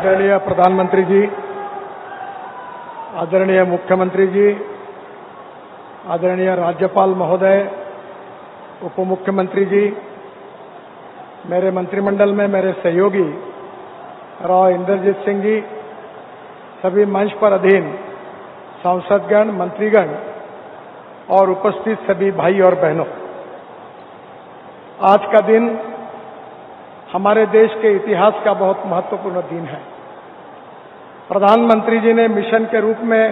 आदरणीय प्रधानमंत्री जी, आदरणीय मुख्यमंत्री जी, आदरणीय राज्यपाल महोदय, उप मुख्यमंत्री जी, मेरे मंत्रिमंडल में मेरे सहयोगी राव इंद्रजीत सिंह जी, सभी मंच पर अधीन सांसदगण, मंत्रीगण और उपस्थित सभी भाई और बहनों, आज का दिन हमारे देश के इतिहास का बहुत महत्वपूर्ण दिन है। प्रधानमंत्री जी ने मिशन के रूप में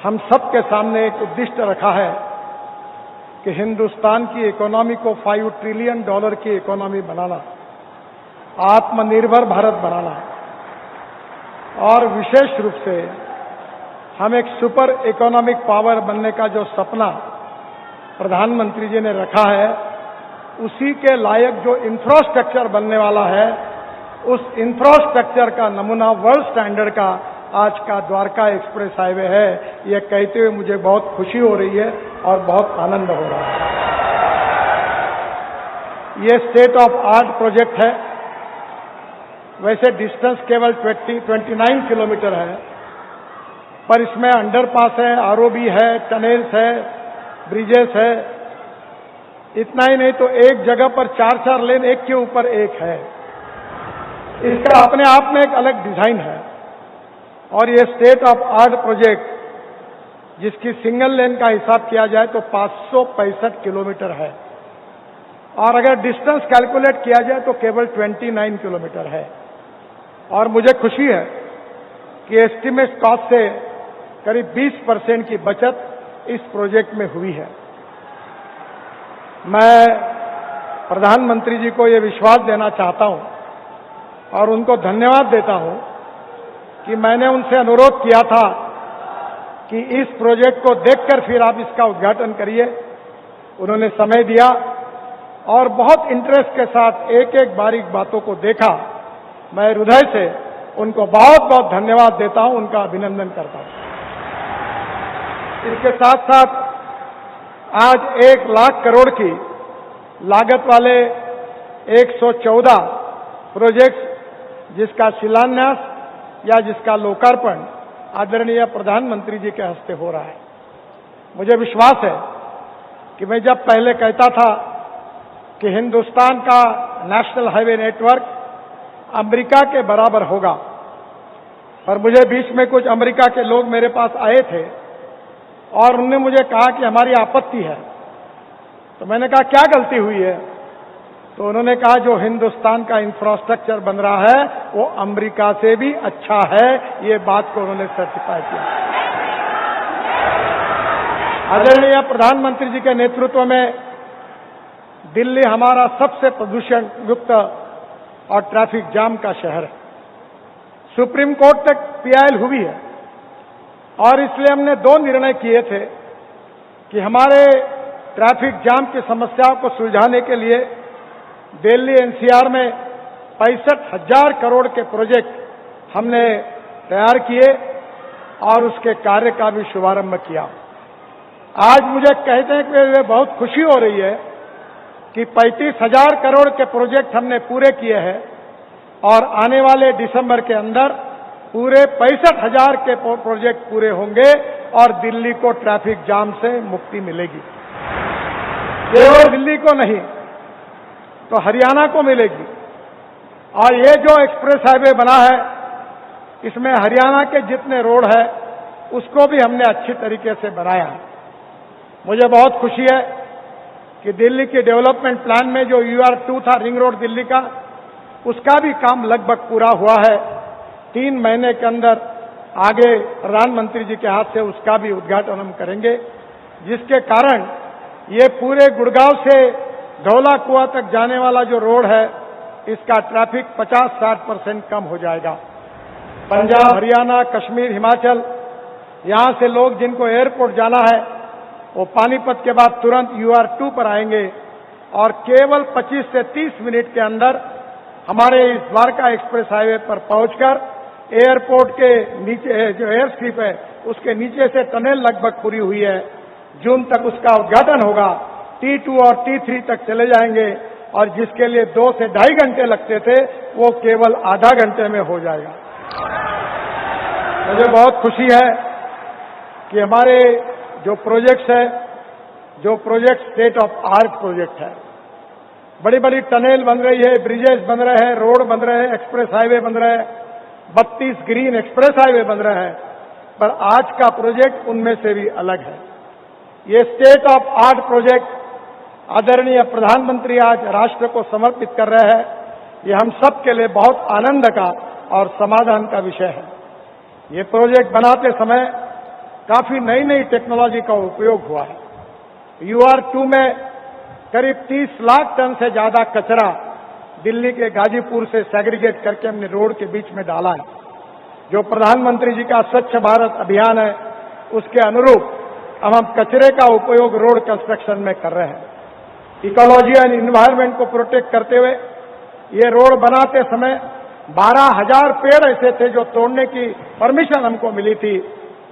हम सबके सामने एक उद्दिष्ट रखा है कि हिंदुस्तान की इकोनॉमी को $5 ट्रिलियन की इकोनॉमी बनाना, आत्मनिर्भर भारत बनाना और विशेष रूप से हम एक सुपर इकोनॉमिक पावर बनने का जो सपना प्रधानमंत्री जी ने रखा है, उसी के लायक जो इंफ्रास्ट्रक्चर बनने वाला है, उस इंफ्रास्ट्रक्चर का नमूना वर्ल्ड स्टैंडर्ड का आज का द्वारका एक्सप्रेस हाईवे है। ये कहते हुए मुझे बहुत खुशी हो रही है और बहुत आनंद हो रहा है। ये स्टेट ऑफ आर्ट प्रोजेक्ट है। वैसे डिस्टेंस केवल 29 किलोमीटर है, पर इसमें अंडरपास है, आरओबी है, टनल्स है, ब्रिजेस है। इतना ही नहीं तो एक जगह पर 4 लेन एक के ऊपर एक है। इसका अपने आप में एक अलग डिजाइन है। और ये स्टेट ऑफ आर्ट प्रोजेक्ट, जिसकी सिंगल लेन का हिसाब किया जाए तो 565 किलोमीटर है, और अगर डिस्टेंस कैलकुलेट किया जाए तो केवल 29 किलोमीटर है। और मुझे खुशी है कि एस्टीमेट कॉस्ट से करीब 20% की बचत इस प्रोजेक्ट में हुई है। मैं प्रधानमंत्री जी को ये विश्वास देना चाहता हूं और उनको धन्यवाद देता हूं कि मैंने उनसे अनुरोध किया था कि इस प्रोजेक्ट को देखकर फिर आप इसका उद्घाटन करिए। उन्होंने समय दिया और बहुत इंटरेस्ट के साथ एक एक बारीक बातों को देखा। मैं हृदय से उनको बहुत बहुत धन्यवाद देता हूं, उनका अभिनंदन करता हूं। इसके साथ साथ आज 1 लाख करोड़ की लागत वाले 114 प्रोजेक्ट्स, जिसका शिलान्यास या जिसका लोकार्पण आदरणीय प्रधानमंत्री जी के हस्ते हो रहा है। मुझे विश्वास है कि मैं जब पहले कहता था कि हिंदुस्तान का नेशनल हाईवे नेटवर्क अमेरिका के बराबर होगा, पर मुझे बीच में कुछ अमेरिका के लोग मेरे पास आए थे और उन्होंने मुझे कहा कि हमारी आपत्ति है। तो मैंने कहा क्या गलती हुई है? तो उन्होंने कहा जो हिंदुस्तान का इंफ्रास्ट्रक्चर बन रहा है वो अमेरिका से भी अच्छा है। ये बात को उन्होंने सर्टिफाई किया। आदरणीय प्रधानमंत्री जी के नेतृत्व में दिल्ली हमारा सबसे प्रदूषण युक्त और ट्रैफिक जाम का शहर है। सुप्रीम कोर्ट तक पीआईएल हुई है और इसलिए हमने 2 निर्णय किए थे कि हमारे ट्रैफिक जाम की समस्याओं को सुलझाने के लिए दिल्ली एनसीआर में 65,000 करोड़ के प्रोजेक्ट हमने तैयार किए और उसके कार्य का भी शुभारंभ किया। आज मुझे कहते हैं कि बहुत खुशी हो रही है कि 35,000 करोड़ के प्रोजेक्ट हमने पूरे किए हैं और आने वाले दिसंबर के अंदर पूरे 65,000 के प्रोजेक्ट पूरे होंगे और दिल्ली को ट्रैफिक जाम से मुक्ति मिलेगी। केवल दिल्ली को नहीं तो हरियाणा को मिलेगी। और ये जो एक्सप्रेस हाईवे बना है, इसमें हरियाणा के जितने रोड है उसको भी हमने अच्छी तरीके से बनाया है। मुझे बहुत खुशी है कि दिल्ली के डेवलपमेंट प्लान में जो UR2 था, रिंग रोड दिल्ली का, उसका भी काम लगभग पूरा हुआ है। 3 महीने के अंदर आगे प्रधानमंत्री जी के हाथ से उसका भी उद्घाटन हम करेंगे, जिसके कारण ये पूरे गुड़गांव से धौला कुआं तक जाने वाला जो रोड है, इसका ट्रैफिक 50-60% कम हो जाएगा। पंजाब, हरियाणा, कश्मीर, हिमाचल, यहां से लोग जिनको एयरपोर्ट जाना है वो पानीपत के बाद तुरंत UR2 पर आएंगे और केवल 25 से 30 मिनट के अंदर हमारे इस द्वारका एक्सप्रेस हाईवे पर पहुंचकर एयरपोर्ट के नीचे जो एयर स्ट्रिप है उसके नीचे से टनल लगभग पूरी हुई है। जून तक उसका उद्घाटन होगा। T2 और T3 तक चले जाएंगे और जिसके लिए 2 से ढाई घंटे लगते थे वो केवल आधा घंटे में हो जाएगा। मुझे बहुत खुशी है कि हमारे जो प्रोजेक्ट्स है, जो project state of art project है, बड़ी बड़ी टनल बन रही है, ब्रिजेस बन रहे हैं, रोड बन रहे हैं, एक्सप्रेस हाईवे बन रहे हैं, 32 ग्रीन एक्सप्रेस हाईवे बन रहे हैं, पर आज का प्रोजेक्ट उनमें से भी अलग है। ये स्टेट ऑफ आर्ट प्रोजेक्ट आदरणीय प्रधानमंत्री आज राष्ट्र को समर्पित कर रहे हैं। ये हम सब के लिए बहुत आनंद का और समाधान का विषय है। ये प्रोजेक्ट बनाते समय काफी नई नई टेक्नोलॉजी का उपयोग हुआ है। UR2 में करीब 30 लाख टन से ज्यादा कचरा दिल्ली के गाजीपुर से सेग्रीगेट करके हमने रोड के बीच में डाला है। जो प्रधानमंत्री जी का स्वच्छ भारत अभियान है, उसके अनुरूप अब हम कचरे का उपयोग रोड कंस्ट्रक्शन में कर रहे हैं। इकोलॉजी एंड इन्वायरमेंट को प्रोटेक्ट करते हुए ये रोड बनाते समय 12,000 पेड़ ऐसे थे जो तोड़ने की परमिशन हमको मिली थी,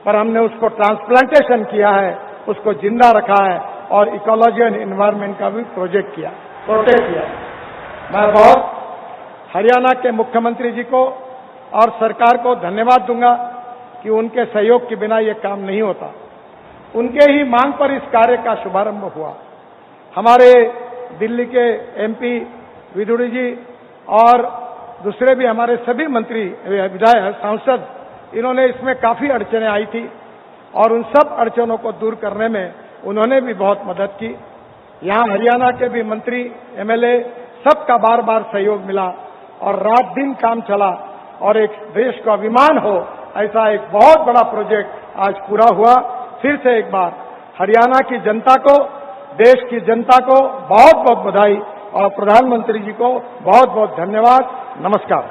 पर हमने उसको ट्रांसप्लांटेशन किया है, उसको जिंदा रखा है और इकोलॉजी एंड इन्वायरमेंट का भी प्रोटेक्ट किया। मैं बहुत हरियाणा के मुख्यमंत्री जी को और सरकार को धन्यवाद दूंगा कि उनके सहयोग के बिना ये काम नहीं होता। उनके ही मांग पर इस कार्य का शुभारंभ हुआ। हमारे दिल्ली के MP विदुड़ी जी और दूसरे भी हमारे सभी मंत्री, विधायक, सांसद, इन्होंने इसमें काफी अड़चनें आई थी और उन सब अड़चनों को दूर करने में उन्होंने भी बहुत मदद की। यहाँ हरियाणा के भी मंत्री, MLA सबका बार बार सहयोग मिला और रात दिन काम चला और एक देश का अभिमान हो ऐसा एक बहुत बड़ा प्रोजेक्ट आज पूरा हुआ। फिर से एक बार हरियाणा की जनता को, देश की जनता को बहुत बहुत बधाई और प्रधानमंत्री जी को बहुत बहुत धन्यवाद। नमस्कार।